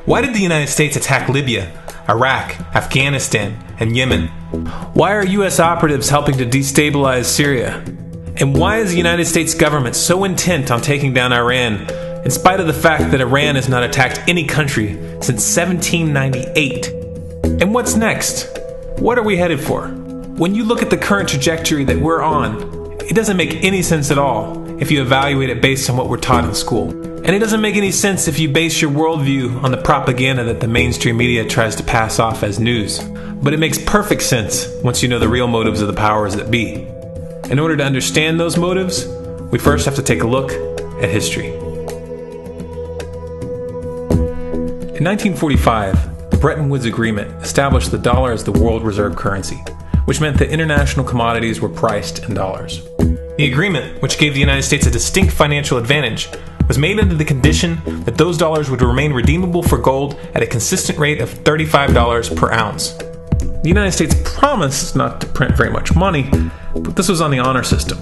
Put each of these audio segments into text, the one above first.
Why did the United States attack Libya, Iraq, Afghanistan, and Yemen? Why are U.S. operatives helping to destabilize Syria? And why is the United States government so intent on taking down Iran, in spite of the fact that Iran has not attacked any country since 1798? And what's next? What are we headed for? When you look at the current trajectory that we're on, it doesn't make any sense at all if you evaluate it based on what we're taught in school. And it doesn't make any sense if you base your worldview on the propaganda that the mainstream media tries to pass off as news. But it makes perfect sense once you know the real motives of the powers that be. In order to understand those motives, we first have to take a look at history. In 1945, the Bretton Woods Agreement established the dollar as the world reserve currency, which meant that international commodities were priced in dollars. The agreement, which gave the United States a distinct financial advantage, was made under the condition that those dollars would remain redeemable for gold at a consistent rate of $35 per ounce. The United States promised not to print very much money, but this was on the honor system,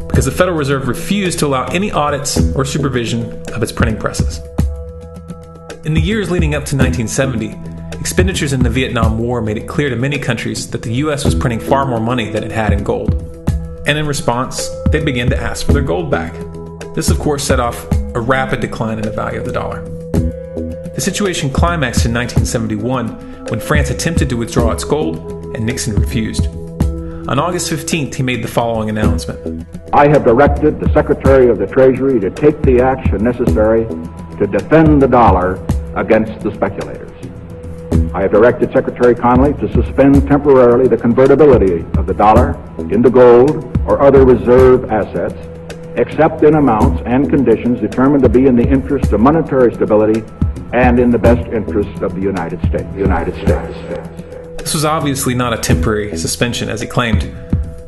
because the Federal Reserve refused to allow any audits or supervision of its printing presses. In the years leading up to 1970, expenditures in the Vietnam War made it clear to many countries that the U.S. was printing far more money than it had in gold. And in response, they began to ask for their gold back. This, of course, set off a rapid decline in the value of the dollar. The situation climaxed in 1971 when France attempted to withdraw its gold and Nixon refused. On August 15th, he made the following announcement. I have directed the Secretary of the Treasury to take the action necessary to defend the dollar against the speculators. I have directed Secretary Connally to suspend temporarily the convertibility of the dollar into gold or other reserve assets, except in amounts and conditions determined to be in the interest of monetary stability and in the best interest of the United States. This was obviously not a temporary suspension, as he claimed,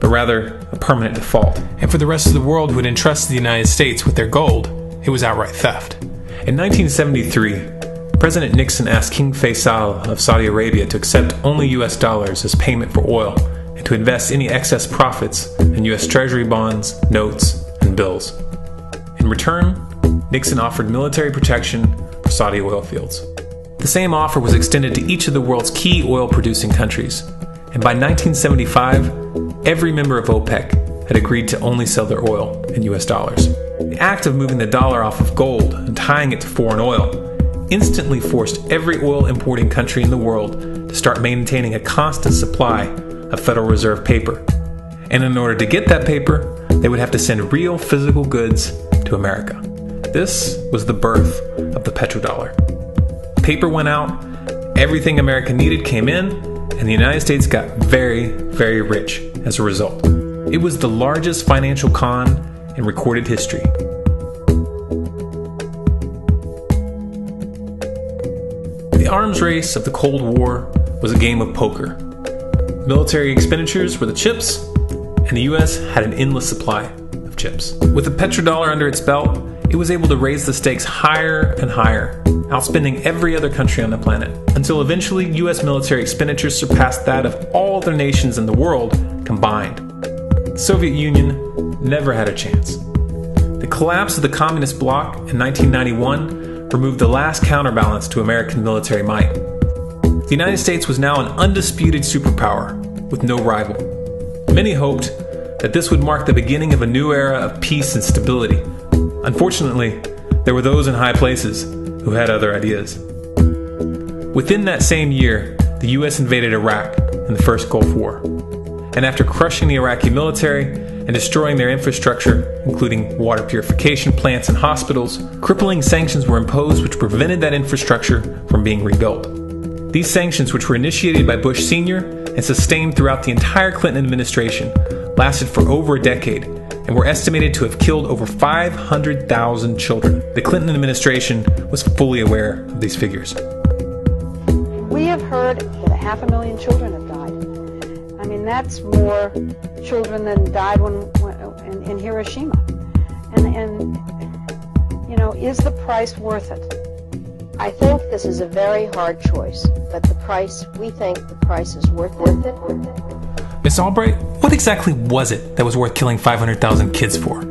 but rather a permanent default. And for the rest of the world who had entrusted the United States with their gold, it was outright theft. In 1973, President Nixon asked King Faisal of Saudi Arabia to accept only U.S. dollars as payment for oil and to invest any excess profits in U.S. Treasury bonds, notes, and bills. In return, Nixon offered military protection for Saudi oil fields. The same offer was extended to each of the world's key oil-producing countries, and by 1975, every member of OPEC had agreed to only sell their oil in U.S. dollars. The act of moving the dollar off of gold and tying it to foreign oil instantly forced every oil-importing country in the world to start maintaining a constant supply of Federal Reserve paper. And in order to get that paper, they would have to send real physical goods to America. This was the birth of the petrodollar. Paper went out, everything America needed came in, and the United States got very, very rich as a result. It was the largest financial con in recorded history. The arms race of the Cold War was a game of poker. Military expenditures were the chips, and the U.S. had an endless supply of chips. With the petrodollar under its belt, it was able to raise the stakes higher and higher, outspending every other country on the planet, until eventually U.S. military expenditures surpassed that of all other nations in the world combined. The Soviet Union never had a chance. The collapse of the communist bloc in 1991 removed the last counterbalance to American military might. The United States was now an undisputed superpower with no rival. Many hoped that this would mark the beginning of a new era of peace and stability. Unfortunately, there were those in high places who had other ideas. Within that same year, the U.S. invaded Iraq in the First Gulf War. And after crushing the Iraqi military and destroying their infrastructure, including water purification plants and hospitals, crippling sanctions were imposed which prevented that infrastructure from being rebuilt. These sanctions, which were initiated by Bush Sr. and sustained throughout the entire Clinton administration, lasted for over a decade and were estimated to have killed over 500,000 children. The Clinton administration was fully aware of these figures. We have heard that 500,000 children have died. I mean, that's more children than died in Hiroshima. And you know, is the price worth it? I think this is a very hard choice, but we think the price is worth it. Miss Albright, what exactly was it that was worth killing 500,000 kids for?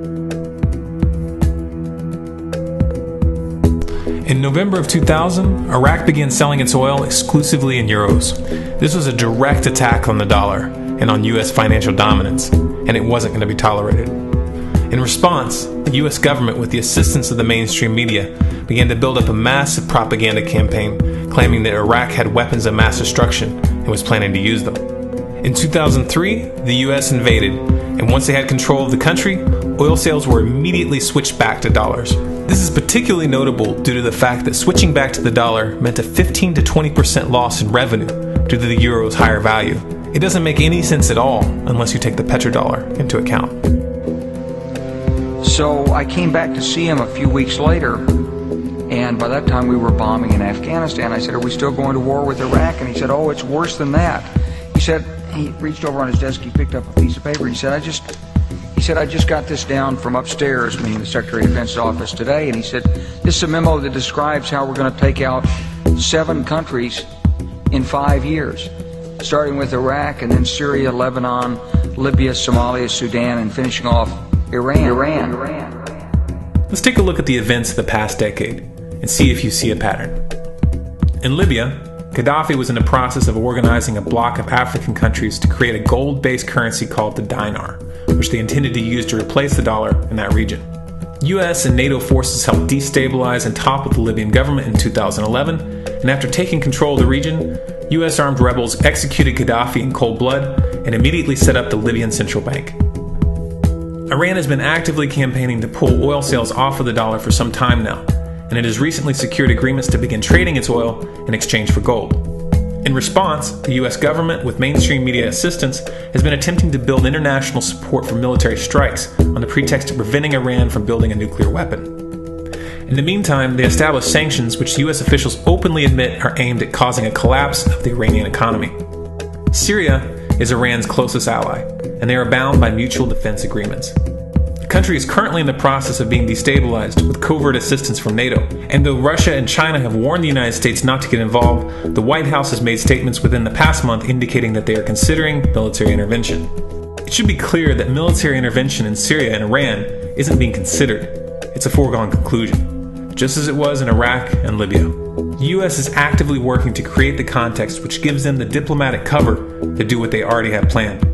In November of 2000, Iraq began selling its oil exclusively in euros. This was a direct attack on the dollar and on U.S. financial dominance, and it wasn't going to be tolerated. In response, the U.S. government, with the assistance of the mainstream media, began to build up a massive propaganda campaign claiming that Iraq had weapons of mass destruction and was planning to use them. In 2003, the U.S. invaded, and once they had control of the country, oil sales were immediately switched back to dollars. This is particularly notable due to the fact that switching back to the dollar meant a 15 to 20% loss in revenue due to the euro's higher value. It doesn't make any sense at all unless you take the petrodollar into account. So I came back to see him a few weeks later, and by that time we were bombing in Afghanistan. I said, "Are we still going to war with Iraq?" And he said, "Oh, it's worse than that." He said, he reached over on his desk, he picked up a piece of paper, and he said, I just got this down from upstairs, meaning the Secretary of Defense's office today, and he said, "This is a memo that describes how we're going to take out 7 countries in 5 years, starting with Iraq and then Syria, Lebanon, Libya, Somalia, Sudan, and finishing off Iran. Let's take a look at the events of the past decade and see if you see a pattern. In Libya, Gaddafi was in the process of organizing a bloc of African countries to create a gold-based currency called the dinar, which they intended to use to replace the dollar in that region. US and NATO forces helped destabilize and topple the Libyan government in 2011, and after taking control of the region, US armed rebels executed Gaddafi in cold blood and immediately set up the Libyan central bank. Iran has been actively campaigning to pull oil sales off of the dollar for some time now, and it has recently secured agreements to begin trading its oil in exchange for gold. In response, the US government, with mainstream media assistance, has been attempting to build international support for military strikes on the pretext of preventing Iran from building a nuclear weapon. In the meantime, they established sanctions which US officials openly admit are aimed at causing a collapse of the Iranian economy. Syria is Iran's closest ally, and they are bound by mutual defense agreements. The country is currently in the process of being destabilized with covert assistance from NATO, and though Russia and China have warned the United States not to get involved, the White House has made statements within the past month indicating that they are considering military intervention. It should be clear that military intervention in Syria and Iran isn't being considered. It's a foregone conclusion, just as it was in Iraq and Libya. The U.S. is actively working to create the context which gives them the diplomatic cover to do what they already have planned.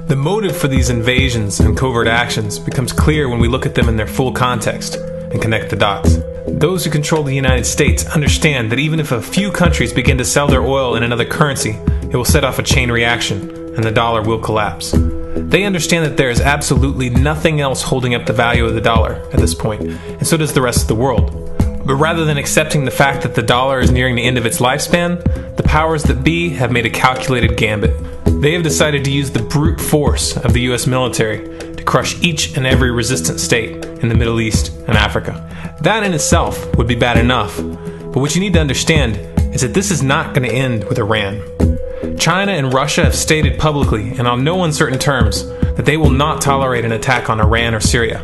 The motive for these invasions and covert actions becomes clear when we look at them in their full context and connect the dots. Those who control the United States understand that even if a few countries begin to sell their oil in another currency, it will set off a chain reaction and the dollar will collapse. They understand that there is absolutely nothing else holding up the value of the dollar at this point, and so does the rest of the world. But rather than accepting the fact that the dollar is nearing the end of its lifespan, the powers that be have made a calculated gambit. They have decided to use the brute force of the US military to crush each and every resistant state in the Middle East and Africa. That in itself would be bad enough, but what you need to understand is that this is not going to end with Iran. China and Russia have stated publicly and on no uncertain terms that they will not tolerate an attack on Iran or Syria.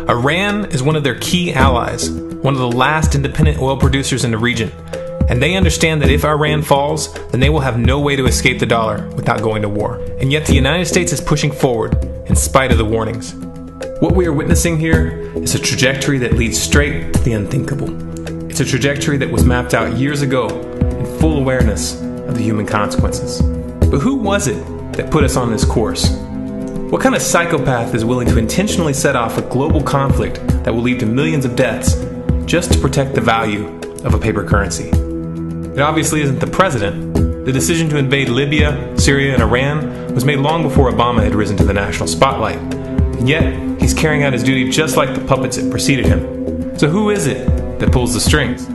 Iran is one of their key allies, one of the last independent oil producers in the region, and they understand that if Iran falls, then they will have no way to escape the dollar without going to war. And yet the United States is pushing forward in spite of the warnings. What we are witnessing here is a trajectory that leads straight to the unthinkable. It's a trajectory that was mapped out years ago in full awareness of the human consequences. But who was it that put us on this course? What kind of psychopath is willing to intentionally set off a global conflict that will lead to millions of deaths just to protect the value of a paper currency? It obviously isn't the president. The decision to invade Libya, Syria, and Iran was made long before Obama had risen to the national spotlight. And yet, he's carrying out his duty just like the puppets that preceded him. So who is it that pulls the strings?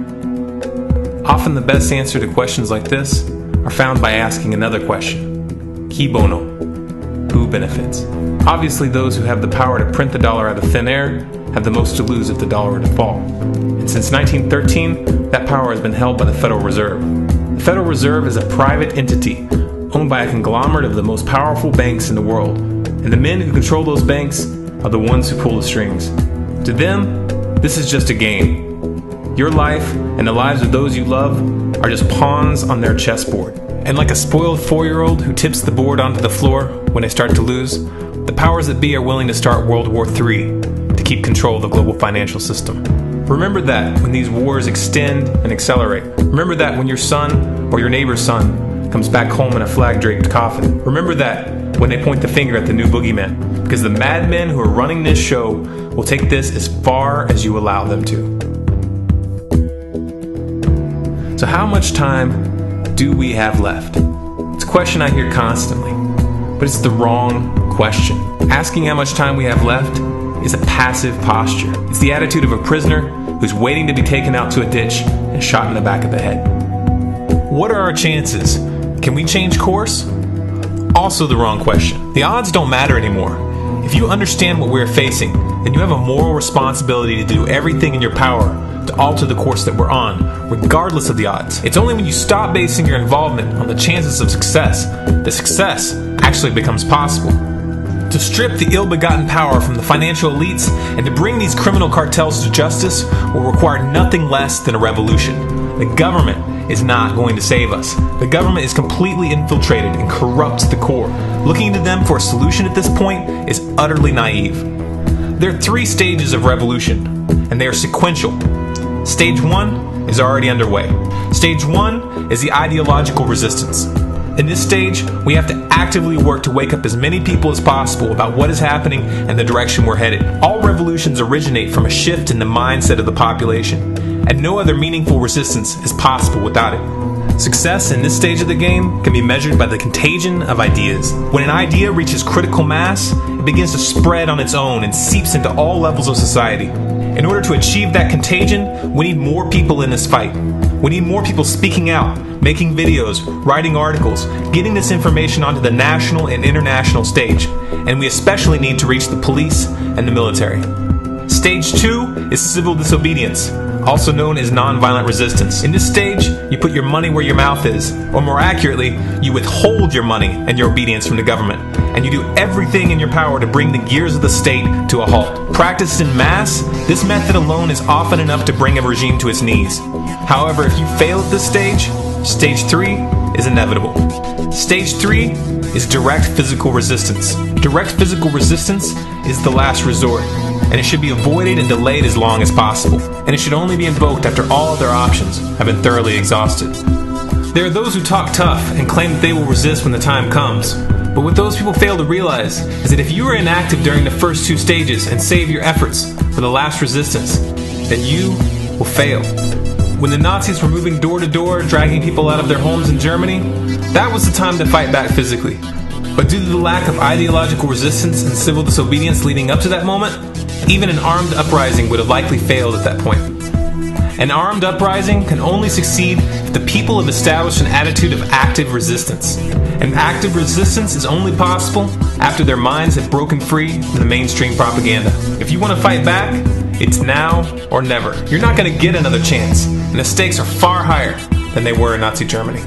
Often the best answer to questions like this are found by asking another question. Qui bono? Who benefits? Obviously, those who have the power to print the dollar out of thin air have the most to lose if the dollar were to fall. And since 1913, that power has been held by the Federal Reserve. The Federal Reserve is a private entity owned by a conglomerate of the most powerful banks in the world. And the men who control those banks are the ones who pull the strings. To them, this is just a game. Your life and the lives of those you love are just pawns on their chessboard. And like a spoiled 4-year-old who tips the board onto the floor when they start to lose, the powers that be are willing to start World War III to keep control of the global financial system. Remember that when these wars extend and accelerate. Remember that when your son or your neighbor's son comes back home in a flag-draped coffin. Remember that when they point the finger at the new boogeyman. Because the madmen who are running this show will take this as far as you allow them to. So how much time do we have left? It's a question I hear constantly, but it's the wrong question. Asking how much time we have left is a passive posture. It's the attitude of a prisoner who's waiting to be taken out to a ditch and shot in the back of the head. What are our chances? Can we change course? Also the wrong question. The odds don't matter anymore. If you understand what we're facing, then you have a moral responsibility to do everything in your power to alter the course that we're on, regardless of the odds. It's only when you stop basing your involvement on the chances of success that success actually becomes possible. To strip the ill-begotten power from the financial elites and to bring these criminal cartels to justice will require nothing less than a revolution. The government is not going to save us. The government is completely infiltrated and corrupt to the core. Looking to them for a solution at this point is utterly naive. There are 3 stages of revolution, and they are sequential. Stage 1 is already underway. Stage 1 is the ideological resistance. In this stage, we have to actively work to wake up as many people as possible about what is happening and the direction we're headed. All revolutions originate from a shift in the mindset of the population, and no other meaningful resistance is possible without it. Success in this stage of the game can be measured by the contagion of ideas. When an idea reaches critical mass, it begins to spread on its own and seeps into all levels of society. In order to achieve that contagion, we need more people in this fight. We need more people speaking out, making videos, writing articles, getting this information onto the national and international stage. And we especially need to reach the police and the military. Stage 2 is civil disobedience, also known as nonviolent resistance. In this stage, you put your money where your mouth is, or more accurately, you withhold your money and your obedience from the government, and you do everything in your power to bring the gears of the state to a halt. Practiced in mass, this method alone is often enough to bring a regime to its knees. However, if you fail at this stage, Stage 3 is inevitable. Stage 3 is direct physical resistance. Direct physical resistance is the last resort, and it should be avoided and delayed as long as possible, and it should only be invoked after all other options have been thoroughly exhausted. There are those who talk tough and claim that they will resist when the time comes, but what those people fail to realize is that if you are inactive during the first 2 stages and save your efforts for the last resistance, then you will fail. When the Nazis were moving door to door, dragging people out of their homes in Germany, that was the time to fight back physically. But due to the lack of ideological resistance and civil disobedience leading up to that moment, even an armed uprising would have likely failed at that point. An armed uprising can only succeed if the people have established an attitude of active resistance. And active resistance is only possible after their minds have broken free from the mainstream propaganda. If you want to fight back, it's now or never. You're not going to get another chance, and the stakes are far higher than they were in Nazi Germany.